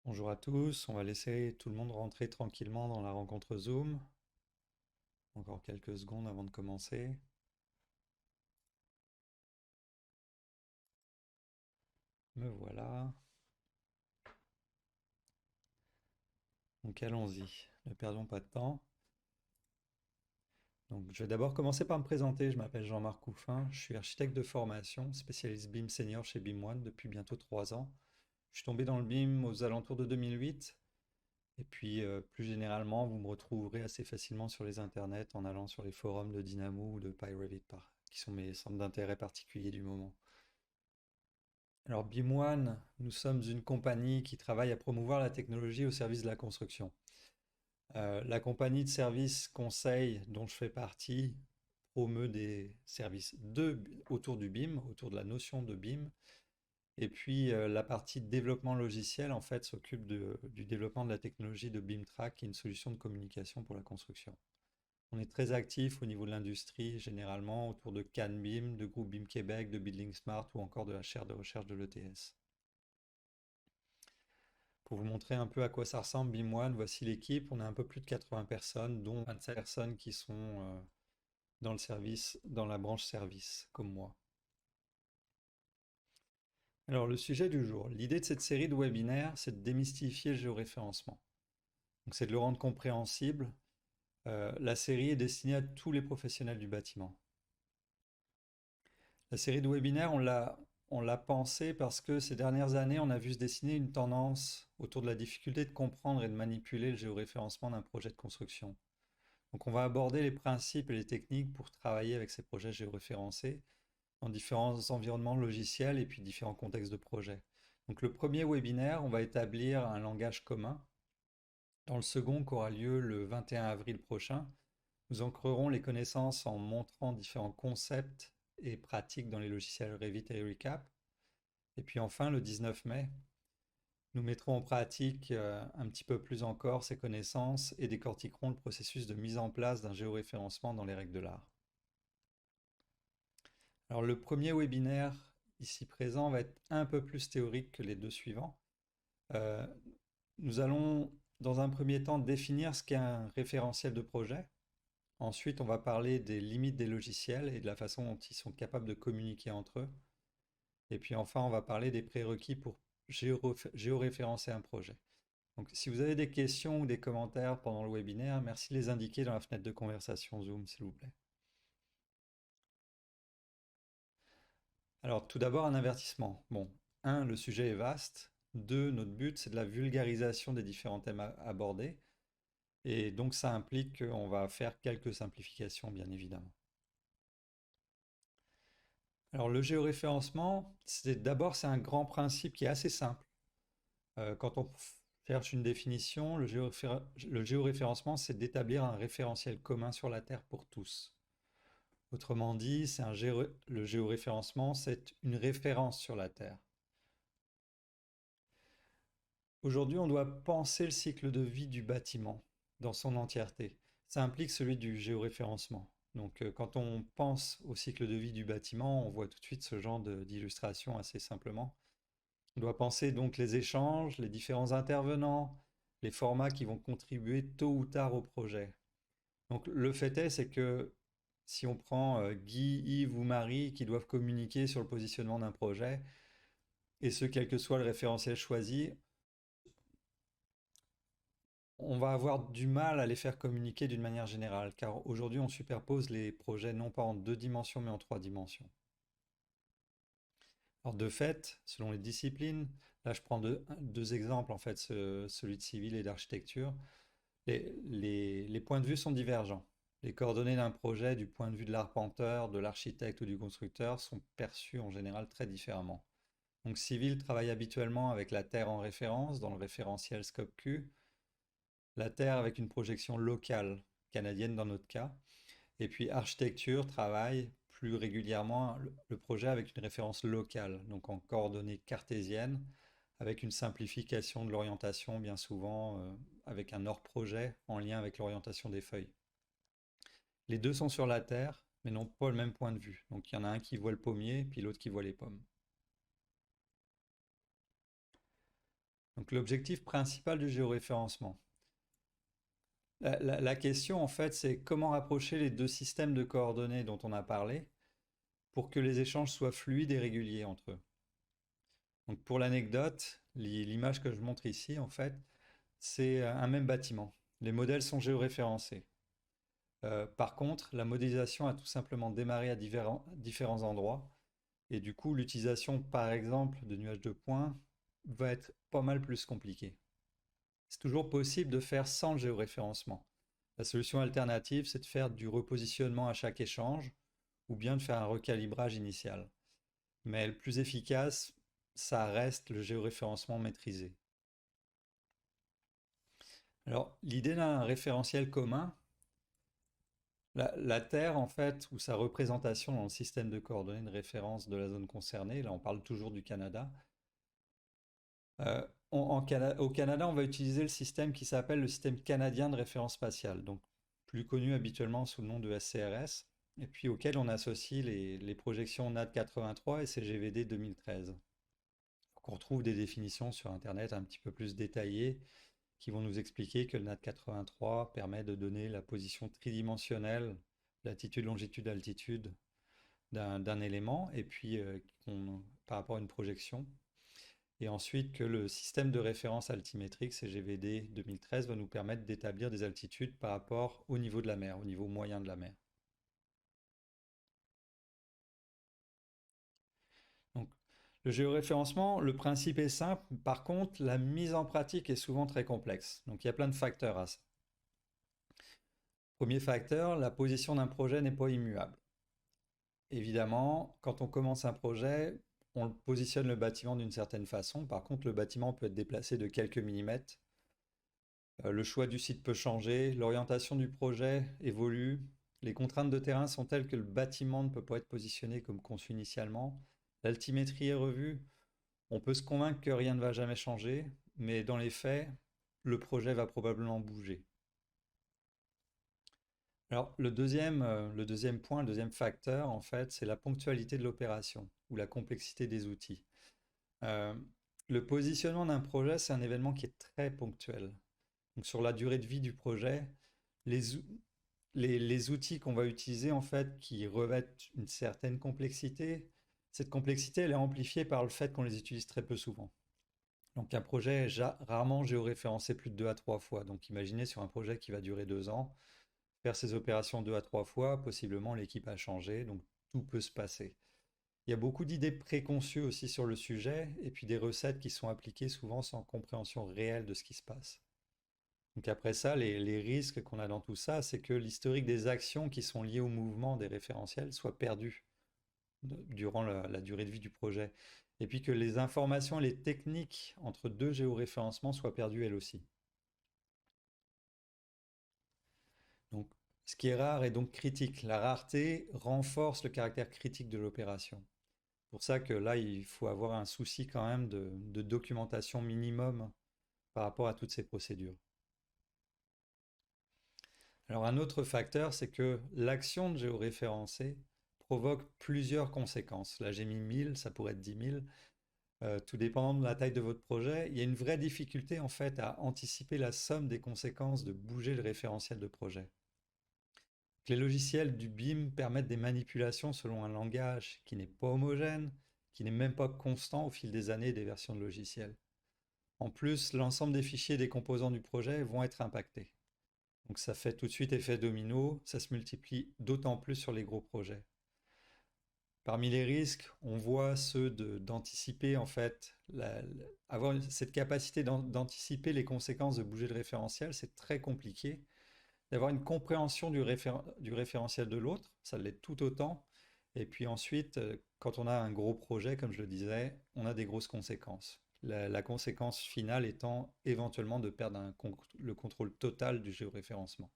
Bonjour à tous, on va laisser tout le monde rentrer tranquillement dans la rencontre Zoom. Encore quelques secondes avant de commencer. Me voilà. Donc allons-y, ne perdons pas de temps. Donc je vais d'abord commencer par me présenter. Je m'appelle Jean-Marc Couffin, je suis architecte de formation, spécialiste BIM senior chez BIM One depuis bientôt 3 ans. Je suis tombé dans le BIM aux alentours de 2008. Et puis plus généralement, vous me retrouverez assez facilement sur les internets en allant sur les forums de Dynamo ou de PyRevit, qui sont mes centres d'intérêt particuliers du moment. Alors BIM1, nous sommes une compagnie qui travaille à promouvoir la technologie au service de la construction. La compagnie de services conseil dont je fais partie promeut des services autour du BIM, autour de la notion de BIM. Et puis la partie développement logiciel, en fait, s'occupe du développement de la technologie de BIMTrack, qui est une solution de communication pour la construction. On est très actif au niveau de l'industrie, généralement autour de Cannes BIM, de Groupe BIM Québec, de Building Smart ou encore de la chaire de recherche de l'ETS. Pour vous montrer un peu à quoi ça ressemble, BIM1, voici l'équipe. On a un peu plus de 80 personnes, dont 27 personnes qui sont dans le service, dans la branche service, comme moi. Alors, le sujet du jour. L'idée de cette série de webinaires, c'est de démystifier le géoréférencement. Donc, c'est de le rendre compréhensible. La série est destinée à tous les professionnels du bâtiment. La série de webinaires, on l'a pensée parce que ces dernières années, on a vu se dessiner une tendance autour de la difficulté de comprendre et de manipuler le géoréférencement d'un projet de construction. Donc on va aborder les principes et les techniques pour travailler avec ces projets géoréférencés dans différents environnements logiciels et puis différents contextes de projet. Donc le premier webinaire, on va établir un langage commun. Dans le second, qui aura lieu le 21 avril prochain, nous ancrerons les connaissances en montrant différents concepts et pratiques dans les logiciels Revit et Recap. Et puis enfin, le 19 mai, nous mettrons en pratique un petit peu plus encore ces connaissances et décortiquerons le processus de mise en place d'un géoréférencement dans les règles de l'art. Alors le premier webinaire ici présent va être un peu plus théorique que les deux suivants. Euh, Nous allons dans un premier temps définir ce qu'est un référentiel de projet. Ensuite, on va parler des limites des logiciels et de la façon dont ils sont capables de communiquer entre eux. Et puis enfin, on va parler des prérequis pour géoréférencer un projet. Donc si vous avez des questions ou des commentaires pendant le webinaire, merci de les indiquer dans la fenêtre de conversation Zoom, s'il vous plaît. Alors tout d'abord, un avertissement. Bon, un, le sujet est vaste. Deux, notre but, c'est de la vulgarisation des différents thèmes abordés. Et donc ça implique qu'on va faire quelques simplifications, bien évidemment. Alors le géoréférencement, c'est un grand principe qui est assez simple. Quand on cherche une définition, le géoréférencement, c'est d'établir un référentiel commun sur la Terre pour tous. Autrement dit, le géoréférencement, c'est une référence sur la Terre. Aujourd'hui, on doit penser le cycle de vie du bâtiment dans son entièreté. Ça implique celui du géoréférencement. Donc, quand on pense au cycle de vie du bâtiment, on voit tout de suite ce genre d'illustration assez simplement. On doit penser donc les échanges, les différents intervenants, les formats qui vont contribuer tôt ou tard au projet. Donc, le fait est, c'est que si on prend Guy, Yves ou Marie qui doivent communiquer sur le positionnement d'un projet, et ce, quel que soit le référentiel choisi, on va avoir du mal à les faire communiquer d'une manière générale, car aujourd'hui on superpose les projets non pas en 2 dimensions mais en 3 dimensions. Alors de fait, selon les disciplines, là je prends deux exemples en fait, celui de civil et d'architecture, les points de vue sont divergents. Les coordonnées d'un projet du point de vue de l'arpenteur, de l'architecte ou du constructeur sont perçues en général très différemment. Donc civil travaille habituellement avec la terre en référence dans le référentiel ScopeQ, la Terre avec une projection locale, canadienne dans notre cas. Et puis architecture travaille plus régulièrement le projet avec une référence locale, donc en coordonnées cartésiennes, avec une simplification de l'orientation, bien souvent avec un hors-projet en lien avec l'orientation des feuilles. Les deux sont sur la Terre, mais n'ont pas le même point de vue. Donc il y en a un qui voit le pommier, puis l'autre qui voit les pommes. Donc l'objectif principal du géoréférencement. La question, en fait, c'est comment rapprocher les deux systèmes de coordonnées dont on a parlé pour que les échanges soient fluides et réguliers entre eux. Donc pour l'anecdote, l'image que je montre ici, en fait, c'est un même bâtiment. Les modèles sont géoréférencés. Par contre, la modélisation a tout simplement démarré à différents endroits et du coup, l'utilisation, par exemple, de nuages de points va être pas mal plus compliquée. C'est toujours possible de faire sans le géoréférencement. La solution alternative, c'est de faire du repositionnement à chaque échange ou bien de faire un recalibrage initial. Mais le plus efficace, ça reste le géoréférencement maîtrisé. Alors, l'idée d'un référentiel commun, la Terre, en fait, ou sa représentation dans le système de coordonnées de référence de la zone concernée, là on parle toujours du Canada, au Canada, on va utiliser le système qui s'appelle le système canadien de référence spatiale, donc plus connu habituellement sous le nom de SCRS, et puis auquel on associe les projections NAD 83 et CGVD 2013. Donc on retrouve des définitions sur Internet un petit peu plus détaillées qui vont nous expliquer que le NAD 83 permet de donner la position tridimensionnelle, latitude, longitude, altitude d'un élément, et puis par rapport à une projection. Et ensuite que le système de référence altimétrique CGVD 2013 va nous permettre d'établir des altitudes par rapport au niveau de la mer, au niveau moyen de la mer. Donc, le géoréférencement, le principe est simple, par contre, la mise en pratique est souvent très complexe. Donc, il y a plein de facteurs à ça. Premier facteur, la position d'un projet n'est pas immuable. Évidemment, quand on commence un projet, on positionne le bâtiment d'une certaine façon. Par contre, le bâtiment peut être déplacé de quelques millimètres. Le choix du site peut changer, l'orientation du projet évolue, les contraintes de terrain sont telles que le bâtiment ne peut pas être positionné comme conçu initialement, l'altimétrie est revue, on peut se convaincre que rien ne va jamais changer, mais dans les faits, le projet va probablement bouger. Alors le deuxième point, le deuxième facteur, en fait, c'est la ponctualité de l'opération ou la complexité des outils. Euh, le positionnement d'un projet, c'est un événement qui est très ponctuel. Donc sur la durée de vie du projet, les, les outils qu'on va utiliser, en fait, qui revêtent une certaine complexité, cette complexité, elle est amplifiée par le fait qu'on les utilise très peu souvent. Donc un projet est rarement géoréférencé plus de 2 à 3 fois. Donc imaginez sur un projet qui va durer 2 ans, faire ces opérations 2 à 3 fois, possiblement l'équipe a changé, donc tout peut se passer. Il y a beaucoup d'idées préconçues aussi sur le sujet, et puis des recettes qui sont appliquées souvent sans compréhension réelle de ce qui se passe. Donc après ça, les risques qu'on a dans tout ça, c'est que l'historique des actions qui sont liées au mouvement des référentiels soit perdu durant la durée de vie du projet. Et puis que les informations et les techniques entre deux géoréférencements soient perdues elles aussi. Donc ce qui est rare est donc critique. La rareté renforce le caractère critique de l'opération. C'est pour ça que là, il faut avoir un souci quand même de documentation minimum par rapport à toutes ces procédures. Alors un autre facteur, c'est que l'action de géoréférencer provoque plusieurs conséquences. Là j'ai mis 1000, ça pourrait être 10 000. Tout dépendant de la taille de votre projet, il y a une vraie difficulté en fait à anticiper la somme des conséquences de bouger le référentiel de projet. Les logiciels du BIM permettent des manipulations selon un langage qui n'est pas homogène, qui n'est même pas constant au fil des années et des versions de logiciels. En plus, l'ensemble des fichiers et des composants du projet vont être impactés. Donc ça fait tout de suite effet domino, ça se multiplie d'autant plus sur les gros projets. Parmi les risques, on voit ceux d'anticiper en fait, avoir cette capacité d'anticiper les conséquences de bouger le référentiel, c'est très compliqué. D'avoir une compréhension du référentiel de l'autre, ça l'est tout autant. Et puis ensuite, quand on a un gros projet, comme je le disais, on a des grosses conséquences. La conséquence finale étant éventuellement de perdre le contrôle total du géoréférencement.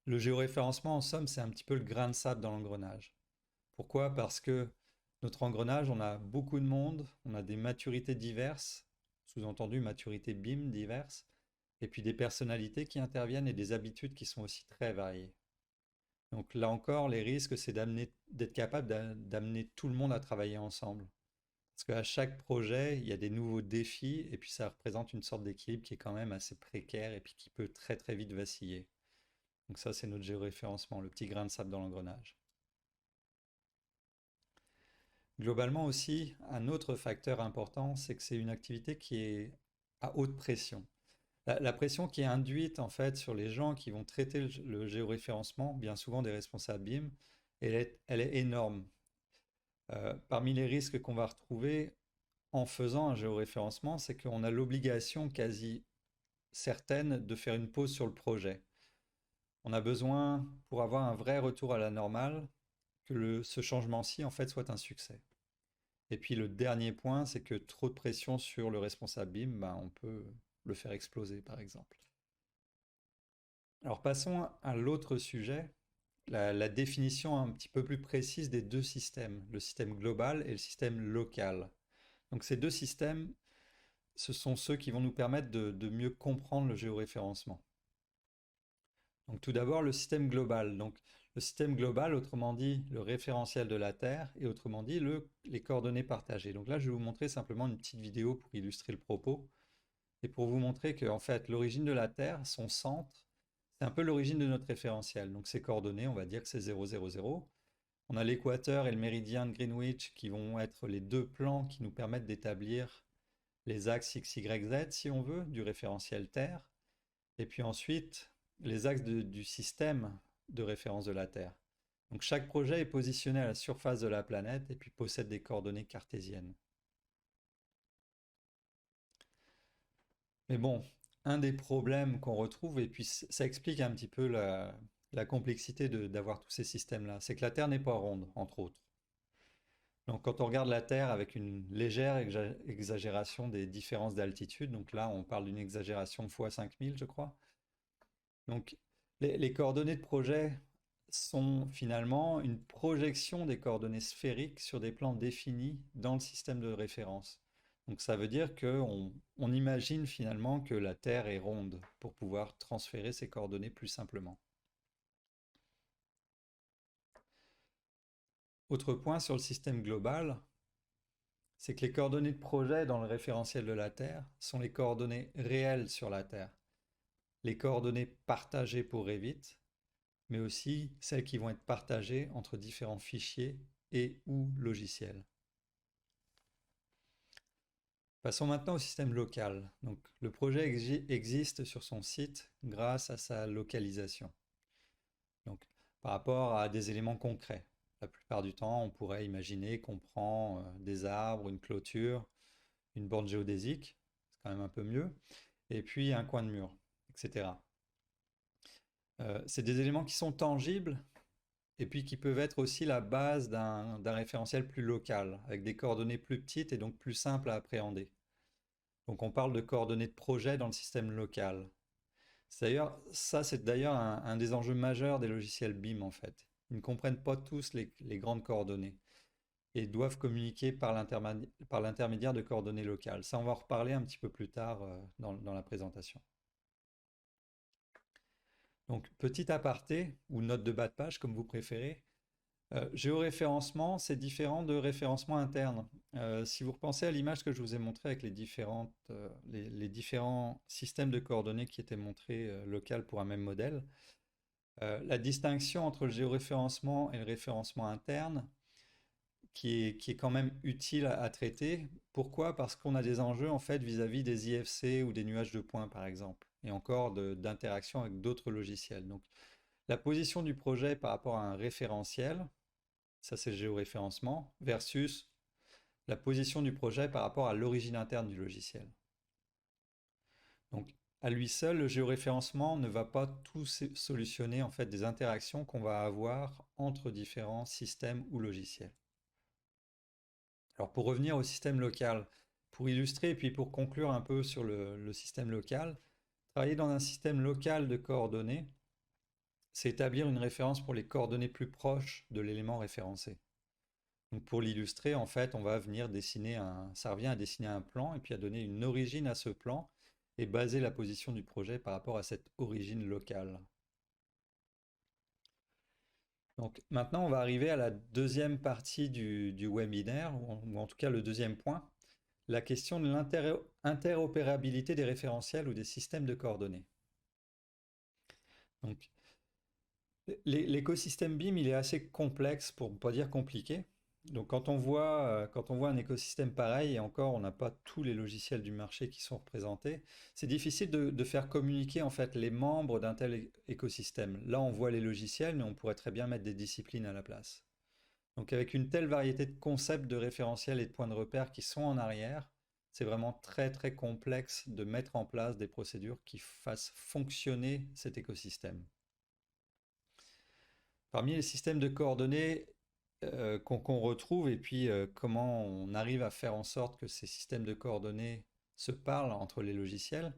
Le géoréférencement, en somme, c'est un petit peu le grain de sable dans l'engrenage. Pourquoi? Parce que notre engrenage, on a beaucoup de monde, on a des maturités diverses, sous-entendu maturité BIM diverses, et puis des personnalités qui interviennent et des habitudes qui sont aussi très variées. Donc là encore, les risques, c'est d'être capable d'amener tout le monde à travailler ensemble. Parce qu'à chaque projet, il y a des nouveaux défis et puis ça représente une sorte d'équilibre qui est quand même assez précaire et puis qui peut très très vite vaciller. Donc ça, c'est notre géoréférencement, le petit grain de sable dans l'engrenage. Globalement aussi, un autre facteur important, c'est que c'est une activité qui est à haute pression. La pression qui est induite en fait sur les gens qui vont traiter le géoréférencement, bien souvent des responsables BIM, elle est énorme. Parmi les risques qu'on va retrouver en faisant un géoréférencement, c'est qu'on a l'obligation quasi certaine de faire une pause sur le projet. On a besoin, pour avoir un vrai retour à la normale, que ce changement-ci en fait soit un succès. Et puis le dernier point, c'est que trop de pression sur le responsable BIM, ben, on peut le faire exploser par exemple. Alors passons à l'autre sujet, la définition un petit peu plus précise des deux systèmes, le système global et le système local. Donc ces deux systèmes, ce sont ceux qui vont nous permettre de mieux comprendre le géoréférencement. Donc tout d'abord le système global. Donc le système global, autrement dit le référentiel de la Terre et autrement dit les coordonnées partagées. Donc là je vais vous montrer simplement une petite vidéo pour illustrer le propos et pour vous montrer que en fait l'origine de la Terre, son centre, c'est un peu l'origine de notre référentiel. Donc ces coordonnées, on va dire que c'est 0, 0, 0. On a l'équateur et le méridien de Greenwich qui vont être les deux plans qui nous permettent d'établir les axes X, Y, Z si on veut, du référentiel Terre. Et puis ensuite, les axes du système de référence de la Terre. Donc chaque projet est positionné à la surface de la planète et puis possède des coordonnées cartésiennes. Mais bon, un des problèmes qu'on retrouve, et puis ça explique un petit peu la complexité d'avoir tous ces systèmes-là, c'est que la Terre n'est pas ronde, entre autres. Donc quand on regarde la Terre avec une légère exagération des différences d'altitude, donc là on parle d'une exagération fois 5000 je crois, donc les coordonnées de projet sont finalement une projection des coordonnées sphériques sur des plans définis dans le système de référence. Donc ça veut dire qu'on imagine finalement que la Terre est ronde pour pouvoir transférer ces coordonnées plus simplement. Autre point sur le système global, c'est que les coordonnées de projet dans le référentiel de la Terre sont les coordonnées réelles sur la Terre, les coordonnées partagées pour Revit, mais aussi celles qui vont être partagées entre différents fichiers et ou logiciels. Passons maintenant au système local. Donc, le projet existe sur son site grâce à sa localisation. Donc, par rapport à des éléments concrets. La plupart du temps, on pourrait imaginer qu'on prend des arbres, une clôture, une borne géodésique, c'est quand même un peu mieux, et puis un coin de mur, etc. C'est des éléments qui sont tangibles et puis qui peuvent être aussi la base d'un référentiel plus local, avec des coordonnées plus petites et donc plus simples à appréhender. Donc on parle de coordonnées de projet dans le système local. C'est d'ailleurs un des enjeux majeurs des logiciels BIM en fait. Ils ne comprennent pas tous les grandes coordonnées et doivent communiquer par l'intermédiaire de coordonnées locales. Ça, on va en reparler un petit peu plus tard dans la présentation. Donc, petit aparté, ou note de bas de page, comme vous préférez, géoréférencement, c'est différent de référencement interne. Si vous repensez à l'image que je vous ai montrée avec les différents systèmes de coordonnées qui étaient montrés local pour un même modèle, la distinction entre le géoréférencement et le référencement interne, qui est quand même utile à traiter. Pourquoi? Parce qu'on a des enjeux en fait vis-à-vis des IFC ou des nuages de points par exemple, et encore d'interaction avec d'autres logiciels. Donc la position du projet par rapport à un référentiel, ça c'est le géoréférencement, versus la position du projet par rapport à l'origine interne du logiciel. Donc à lui seul, le géoréférencement ne va pas tout solutionner en fait des interactions qu'on va avoir entre différents systèmes ou logiciels. Alors pour revenir au système local, pour illustrer et puis pour conclure un peu sur le système local, travailler dans un système local de coordonnées, c'est établir une référence pour les coordonnées plus proches de l'élément référencé. Donc pour l'illustrer, en fait, ça revient à dessiner un plan et puis à donner une origine à ce plan et baser la position du projet par rapport à cette origine locale. Donc maintenant, on va arriver à la deuxième partie du webinaire, ou en tout cas le deuxième point, la question de l'interopérabilité des référentiels ou des systèmes de coordonnées. Donc, l'écosystème BIM, il est assez complexe pour ne pas dire compliqué. Donc quand on voit un écosystème pareil, et encore on n'a pas tous les logiciels du marché qui sont représentés, c'est difficile de faire communiquer en fait les membres d'un tel écosystème. Là on voit les logiciels, mais on pourrait très bien mettre des disciplines à la place. Donc avec une telle variété de concepts, de référentiels et de points de repère qui sont en arrière, c'est vraiment très très complexe de mettre en place des procédures qui fassent fonctionner cet écosystème. Parmi les systèmes de coordonnées qu'on retrouve et puis comment on arrive à faire en sorte que ces systèmes de coordonnées se parlent entre les logiciels,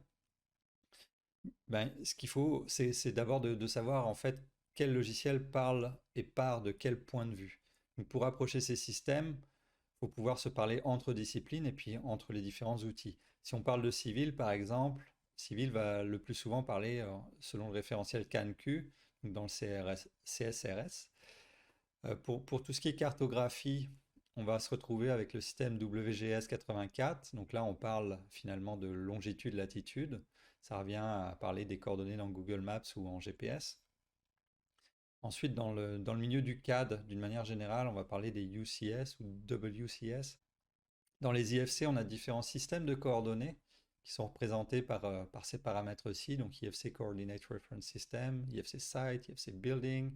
ben, ce qu'il faut, c'est d'abord de savoir en fait quel logiciel parle et part de quel point de vue. Donc, pour approcher ces systèmes, il faut pouvoir se parler entre disciplines et puis entre les différents outils. Si on parle de Civil, par exemple, Civil va le plus souvent parler selon le référentiel CANQ, donc dans le CSRS. Pour tout ce qui est cartographie, on va se retrouver avec le système WGS 84. Donc là, on parle finalement de longitude-latitude. Ça revient à parler des coordonnées dans Google Maps ou en GPS. Ensuite, dans le milieu du CAD, d'une manière générale, on va parler des UCS ou WCS. Dans les IFC, on a différents systèmes de coordonnées qui sont représentés par ces paramètres-ci, donc IFC Coordinate Reference System, IFC Site, IFC Building,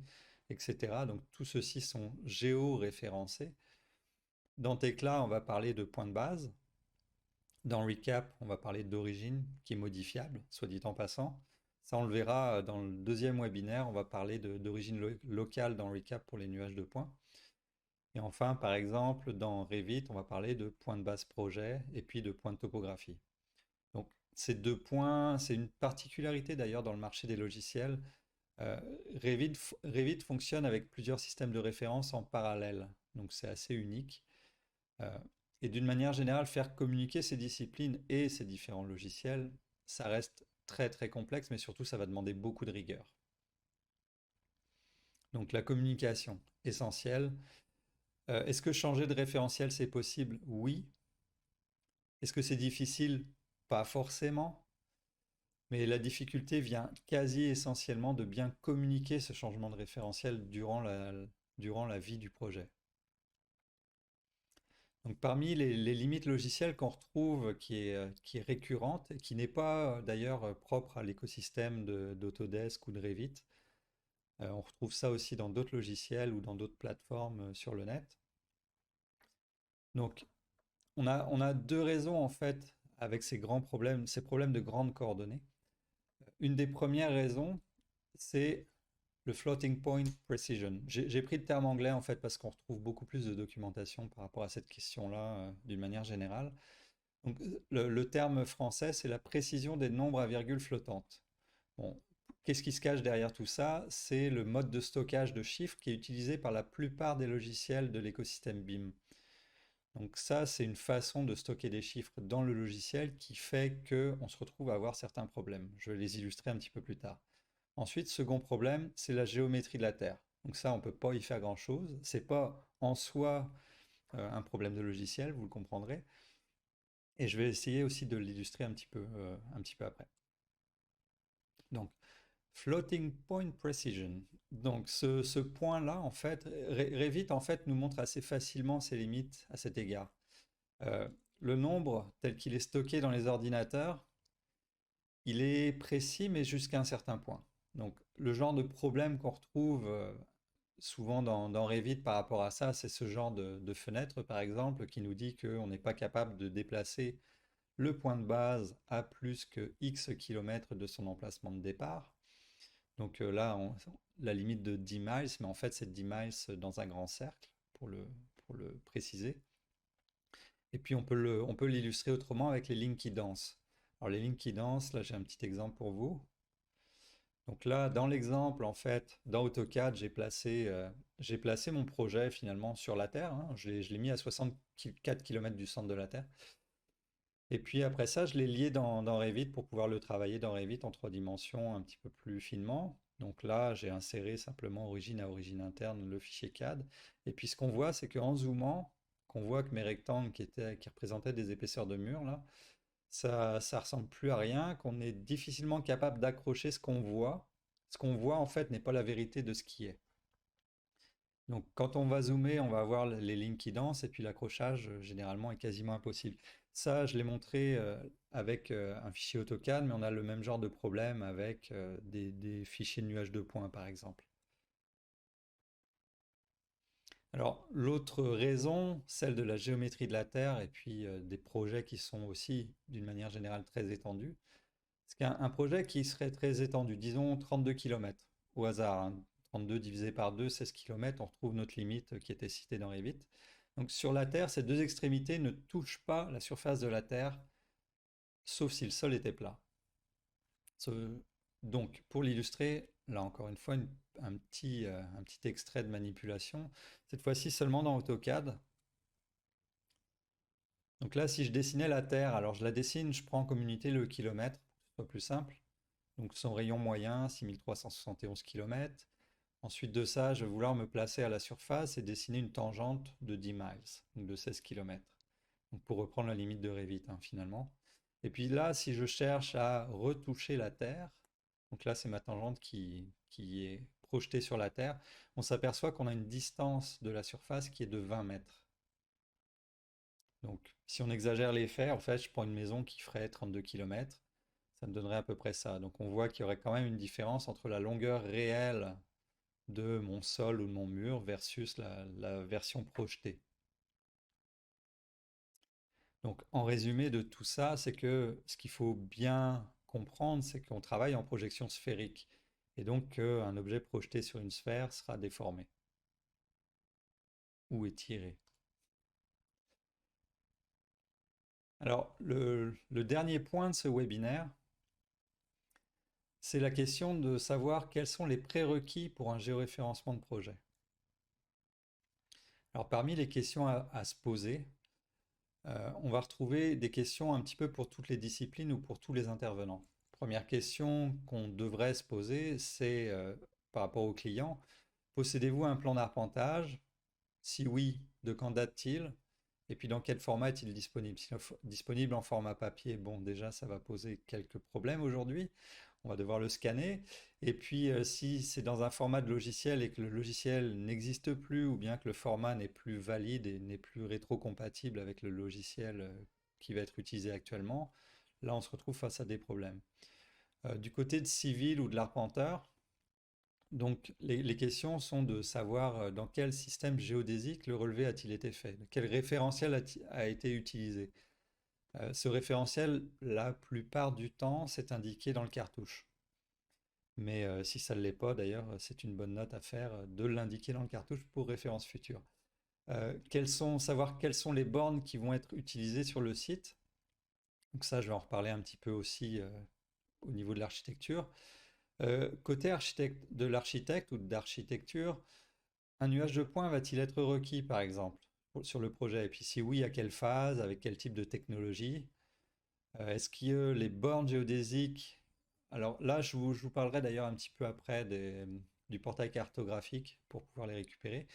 etc. Donc tout ceci sont géo-référencés. Dans Tekla, on va parler de points de base. Dans Recap, on va parler d'origine qui est modifiable, soit dit en passant. Ça, on le verra dans le deuxième webinaire. On va parler d'origine locale dans Recap pour les nuages de points. Et enfin, par exemple, dans Revit, on va parler de points de base projet et puis de points de topographie. Donc, ces deux points, c'est une particularité d'ailleurs dans le marché des logiciels. Euh, Revit fonctionne avec plusieurs systèmes de référence en parallèle, donc c'est assez unique. Euh, et d'une manière générale, faire communiquer ces disciplines et ces différents logiciels, ça reste très très complexe, mais surtout ça va demander beaucoup de rigueur. Donc la communication, essentielle. Est-ce que changer de référentiel, c'est possible? Oui. Est-ce que c'est difficile? Pas forcément. Mais la difficulté vient quasi essentiellement de bien communiquer ce changement de référentiel durant la vie du projet. Donc parmi les limites logicielles qu'on retrouve, qui est récurrente, et qui n'est pas d'ailleurs propre à l'écosystème d'Autodesk ou de Revit, on retrouve ça aussi dans d'autres logiciels ou dans d'autres plateformes sur le net. Donc on a deux raisons en fait avec ces grands problèmes, ces problèmes de grandes coordonnées. Une des premières raisons, c'est le floating point precision. J'ai pris le terme anglais en fait parce qu'on retrouve beaucoup plus de documentation par rapport à cette question-là d'une manière générale. Donc, le terme français, c'est la précision des nombres à virgule flottantes. Bon, qu'est-ce qui se cache derrière tout ça? C'est le mode de stockage de chiffres qui est utilisé par la plupart des logiciels de l'écosystème BIM. Donc ça, c'est une façon de stocker des chiffres dans le logiciel qui fait qu'on se retrouve à avoir certains problèmes. Je vais les illustrer un petit peu plus tard. Ensuite, second problème, c'est la géométrie de la Terre. Donc ça, on ne peut pas y faire grand-chose. C'est pas en soi un problème de logiciel, vous le comprendrez. Et je vais essayer aussi de l'illustrer un petit peu après. Donc, floating point precision. Donc, ce point-là, en fait, Revit, en fait, nous montre assez facilement ses limites à cet égard. Euh, le nombre tel qu'il est stocké dans les ordinateurs, il est précis, mais jusqu'à un certain point. Donc, le genre de problème qu'on retrouve souvent dans Revit par rapport à ça, c'est ce genre de fenêtre, par exemple, qui nous dit qu'on n'est pas capable de déplacer le point de base à plus que X kilomètres de son emplacement de départ. Donc là, la limite de 10 miles, mais en fait, c'est 10 miles dans un grand cercle, pour le préciser. Et puis, on peut l'illustrer autrement avec les lignes qui dansent. Alors, les lignes qui dansent, là, j'ai un petit exemple pour vous. Donc là, dans l'exemple, en fait, dans AutoCAD, j'ai placé mon projet finalement sur la Terre, hein. Je l'ai mis à 64 km du centre de la Terre. Et puis après ça, je l'ai lié dans Revit pour pouvoir le travailler dans Revit en trois dimensions un petit peu plus finement. Donc là, j'ai inséré simplement origine à origine interne le fichier CAD. Et puis ce qu'on voit, c'est qu'en zoomant, qu'on voit que mes rectangles qui représentaient des épaisseurs de mur, là, ça ressemble plus à rien, qu'on est difficilement capable d'accrocher ce qu'on voit. Ce qu'on voit, en fait, n'est pas la vérité de ce qui est. Donc, quand on va zoomer, on va voir les lignes qui dansent, et puis l'accrochage, généralement, est quasiment impossible. Ça, je l'ai montré avec un fichier AutoCAD, mais on a le même genre de problème avec des fichiers de nuages de points, par exemple. Alors, l'autre raison, celle de la géométrie de la Terre, et puis des projets qui sont aussi, d'une manière générale, très étendus. C'est qu'un projet qui serait très étendu, disons 32 km, au hasard, hein, 32 divisé par 2, 16 km, on retrouve notre limite qui était citée dans Revit. Donc sur la Terre, ces deux extrémités ne touchent pas la surface de la Terre, sauf si le sol était plat. Donc pour l'illustrer, là encore une fois, un petit extrait de manipulation, cette fois-ci seulement dans AutoCAD. Donc là, si je dessinais la Terre, alors je la dessine, je prends comme unité le kilomètre, pour que ce soit plus simple. Donc son rayon moyen, 6371 km. Ensuite de ça, je vais vouloir me placer à la surface et dessiner une tangente de 10 miles, donc de 16 km. Donc pour reprendre la limite de Revit, hein, finalement. Et puis là, si je cherche à retoucher la Terre, donc là c'est ma tangente qui est projetée sur la Terre, on s'aperçoit qu'on a une distance de la surface qui est de 20 mètres. Donc si on exagère l'effet, en fait, je prends une maison qui ferait 32 km, ça me donnerait à peu près ça. Donc on voit qu'il y aurait quand même une différence entre la longueur réelle de mon sol ou de mon mur versus la version projetée. Donc en résumé de tout ça, c'est que ce qu'il faut bien comprendre, c'est qu'on travaille en projection sphérique. Et donc qu'un objet projeté sur une sphère sera déformé ou étiré. Alors le dernier point de ce webinaire, c'est la question de savoir quels sont les prérequis pour un géoréférencement de projet. Alors parmi les questions à se poser, on va retrouver des questions un petit peu pour toutes les disciplines ou pour tous les intervenants. Première question qu'on devrait se poser, c'est par rapport au client, possédez-vous un plan d'arpentage? Si oui, de quand date-t-il? Et puis dans quel format est-il disponible? Si disponible en format papier, bon déjà ça va poser quelques problèmes aujourd'hui. On va devoir le scanner. Et puis si c'est dans un format de logiciel et que le logiciel n'existe plus ou bien que le format n'est plus valide et n'est plus rétrocompatible avec le logiciel qui va être utilisé actuellement, là on se retrouve face à des problèmes. Du côté de civil ou de l'arpenteur, donc les questions sont de savoir dans quel système géodésique le relevé a-t-il été fait, quel référentiel a été utilisé. Ce référentiel, la plupart du temps, c'est indiqué dans le cartouche. Mais si ça ne l'est pas, d'ailleurs, c'est une bonne note à faire de l'indiquer dans le cartouche pour référence future. Savoir quelles sont les bornes qui vont être utilisées sur le site. Donc ça, je vais en reparler un petit peu aussi au niveau de l'architecture. Côté de l'architecte ou d'architecture, un nuage de points va-t-il être requis, par exemple, sur le projet? Et puis si oui, à quelle phase, avec quel type de technologie? Est-ce que les bornes géodésiques... Alors là, je vous parlerai d'ailleurs un petit peu après du portail cartographique pour pouvoir les récupérer.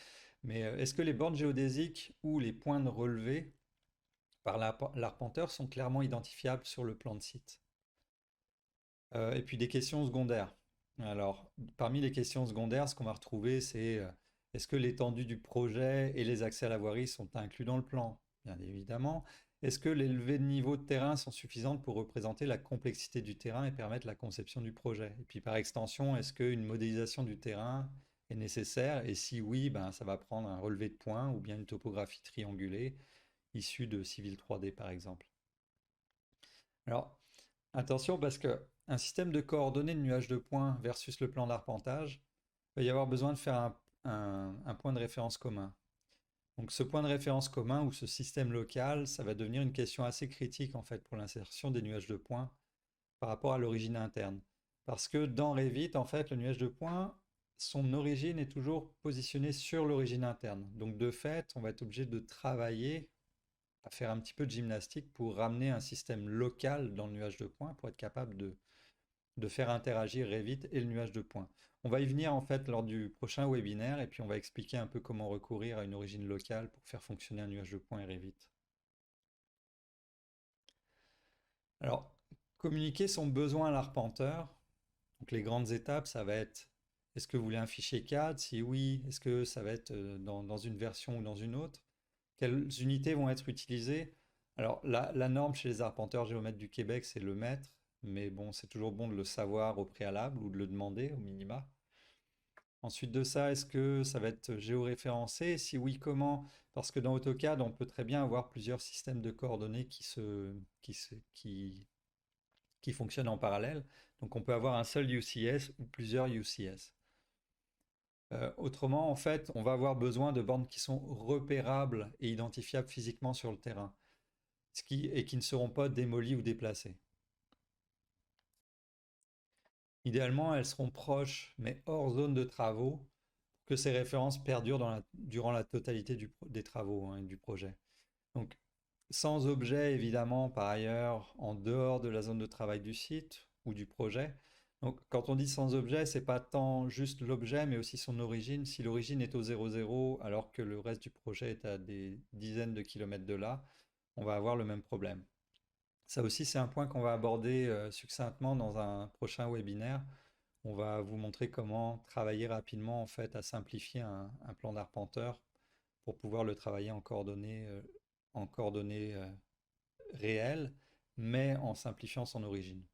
Mais est-ce que les bornes géodésiques ou les points de relevé par l'arpenteur sont clairement identifiables sur le plan de site? Et puis des questions secondaires. Alors, parmi les questions secondaires, ce qu'on va retrouver, c'est est-ce que l'étendue du projet et les accès à la voirie sont inclus dans le plan? Bien évidemment. Est-ce que les levées de niveau de terrain sont suffisantes pour représenter la complexité du terrain et permettre la conception du projet? Et puis par extension, est-ce qu'une modélisation du terrain est nécessaire? Et si oui, ben, ça va prendre un relevé de points ou bien une topographie triangulée issue de Civil 3D par exemple. Alors, attention parce que un système de coordonnées de nuages de points versus le plan d'arpentage, il va y avoir besoin de faire un point de référence commun. Donc ce point de référence commun ou ce système local, ça va devenir une question assez critique en fait pour l'insertion des nuages de points par rapport à l'origine interne. Parce que dans Revit, en fait, le nuage de points, son origine est toujours positionnée sur l'origine interne. Donc de fait, on va être obligé de travailler à faire un petit peu de gymnastique pour ramener un système local dans le nuage de points pour être capable de faire interagir Revit et le nuage de points. On va y venir en fait lors du prochain webinaire et puis on va expliquer un peu comment recourir à une origine locale pour faire fonctionner un nuage de points et Revit. Alors, communiquer son besoin à l'arpenteur. Donc les grandes étapes, ça va être est-ce que vous voulez un fichier CAD? Si oui, est-ce que ça va être dans une version ou dans une autre? Quelles unités vont être utilisées? Alors la norme chez les arpenteurs géomètres du Québec, c'est le mètre, mais bon, c'est toujours bon de le savoir au préalable ou de le demander au minima. Ensuite de ça, est-ce que ça va être géoréférencé? Si oui, comment? Parce que dans AutoCAD, on peut très bien avoir plusieurs systèmes de coordonnées qui fonctionnent en parallèle. Donc on peut avoir un seul UCS ou plusieurs UCS. Autrement, en fait, on va avoir besoin de bornes qui sont repérables et identifiables physiquement sur le terrain, et qui ne seront pas démolies ou déplacées. Idéalement, elles seront proches, mais hors zone de travaux, pour que ces références perdurent durant la totalité des travaux, hein, et du projet. Donc, sans objet, évidemment, par ailleurs, en dehors de la zone de travail du site ou du projet. Donc, quand on dit sans objet, c'est pas tant juste l'objet, mais aussi son origine. Si l'origine est au 0,0, alors que le reste du projet est à des dizaines de kilomètres de là, on va avoir le même problème. Ça aussi, c'est un point qu'on va aborder succinctement dans un prochain webinaire. On va vous montrer comment travailler rapidement, en fait, à simplifier un plan d'arpenteur pour pouvoir le travailler en coordonnées réelles, mais en simplifiant son origine.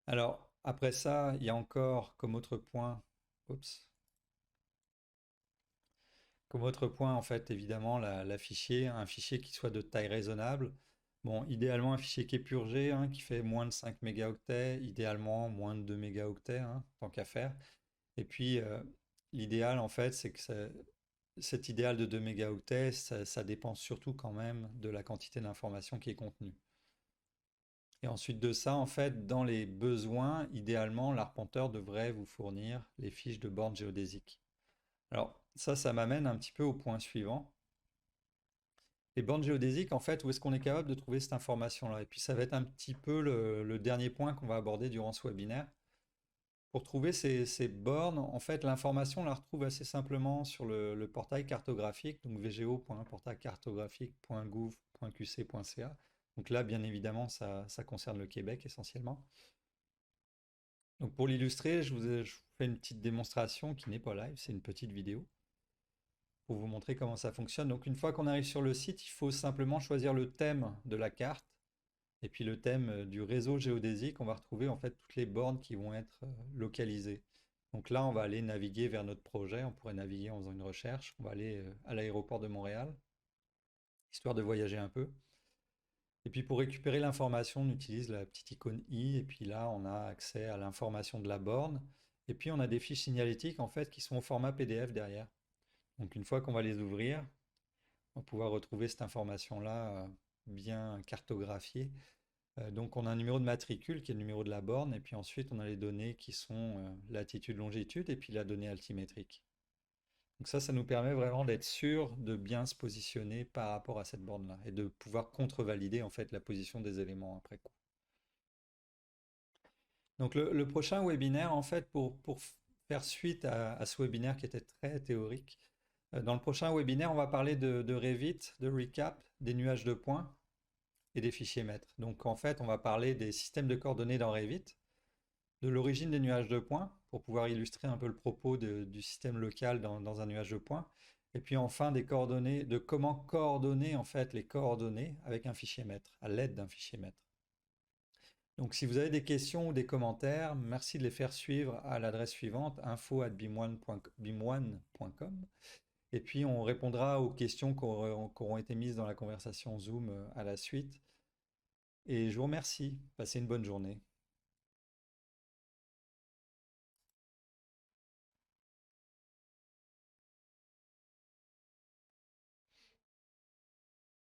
Alors, après ça, il y a encore comme autre point, oups, comme autre point, en fait, évidemment, un fichier qui soit de taille raisonnable. Bon, idéalement, un fichier qui est purgé, hein, qui fait moins de 5 mégaoctets, idéalement moins de 2 mégaoctets, hein, tant qu'à faire. Et puis, l'idéal, en fait, c'est que cet idéal de 2 mégaoctets, ça dépend surtout quand même de la quantité d'information qui est contenue. Et ensuite de ça, en fait, dans les besoins, idéalement, l'arpenteur devrait vous fournir les fiches de bornes géodésiques. Alors, ça m'amène un petit peu au point suivant. Les bornes géodésiques, en fait, où est-ce qu'on est capable de trouver cette information-là? Et puis, ça va être un petit peu le dernier point qu'on va aborder durant ce webinaire. Pour trouver ces bornes, en fait, l'information, on la retrouve assez simplement sur le portail cartographique, donc vgo.portailcartographique.gouv.qc.ca. Donc là, bien évidemment, ça concerne le Québec essentiellement. Donc pour l'illustrer, je vous fais une petite démonstration qui n'est pas live, c'est une petite vidéo pour vous montrer comment ça fonctionne. Donc une fois qu'on arrive sur le site, il faut simplement choisir le thème de la carte et puis le thème du réseau géodésique. On va retrouver en fait toutes les bornes qui vont être localisées. Donc là, on va aller naviguer vers notre projet. On pourrait naviguer en faisant une recherche. On va aller à l'aéroport de Montréal, histoire de voyager un peu. Et puis pour récupérer l'information, on utilise la petite icône i, et puis là, on a accès à l'information de la borne. Et puis on a des fiches signalétiques en fait qui sont au format PDF derrière. Donc une fois qu'on va les ouvrir, on va pouvoir retrouver cette information-là bien cartographiée. Donc on a un numéro de matricule qui est le numéro de la borne, et puis ensuite on a les données qui sont latitude, longitude, et puis la donnée altimétrique. Donc ça nous permet vraiment d'être sûr de bien se positionner par rapport à cette borne-là et de pouvoir contre-valider en fait la position des éléments après coup. Donc le prochain webinaire, en fait, pour faire suite à ce webinaire qui était très théorique, dans le prochain webinaire, on va parler de Revit, de Recap, des nuages de points et des fichiers maîtres. Donc en fait, on va parler des systèmes de coordonnées dans Revit, de l'origine des nuages de points, pour pouvoir illustrer un peu le propos du système local dans un nuage de points. Et puis enfin des coordonnées, de comment coordonner en fait les coordonnées avec un fichier maître, à l'aide d'un fichier maître. Donc si vous avez des questions ou des commentaires, merci de les faire suivre à l'adresse suivante, info@bimone.com. Et puis on répondra aux questions qui auront été mises dans la conversation Zoom à la suite. Et je vous remercie. Passez une bonne journée.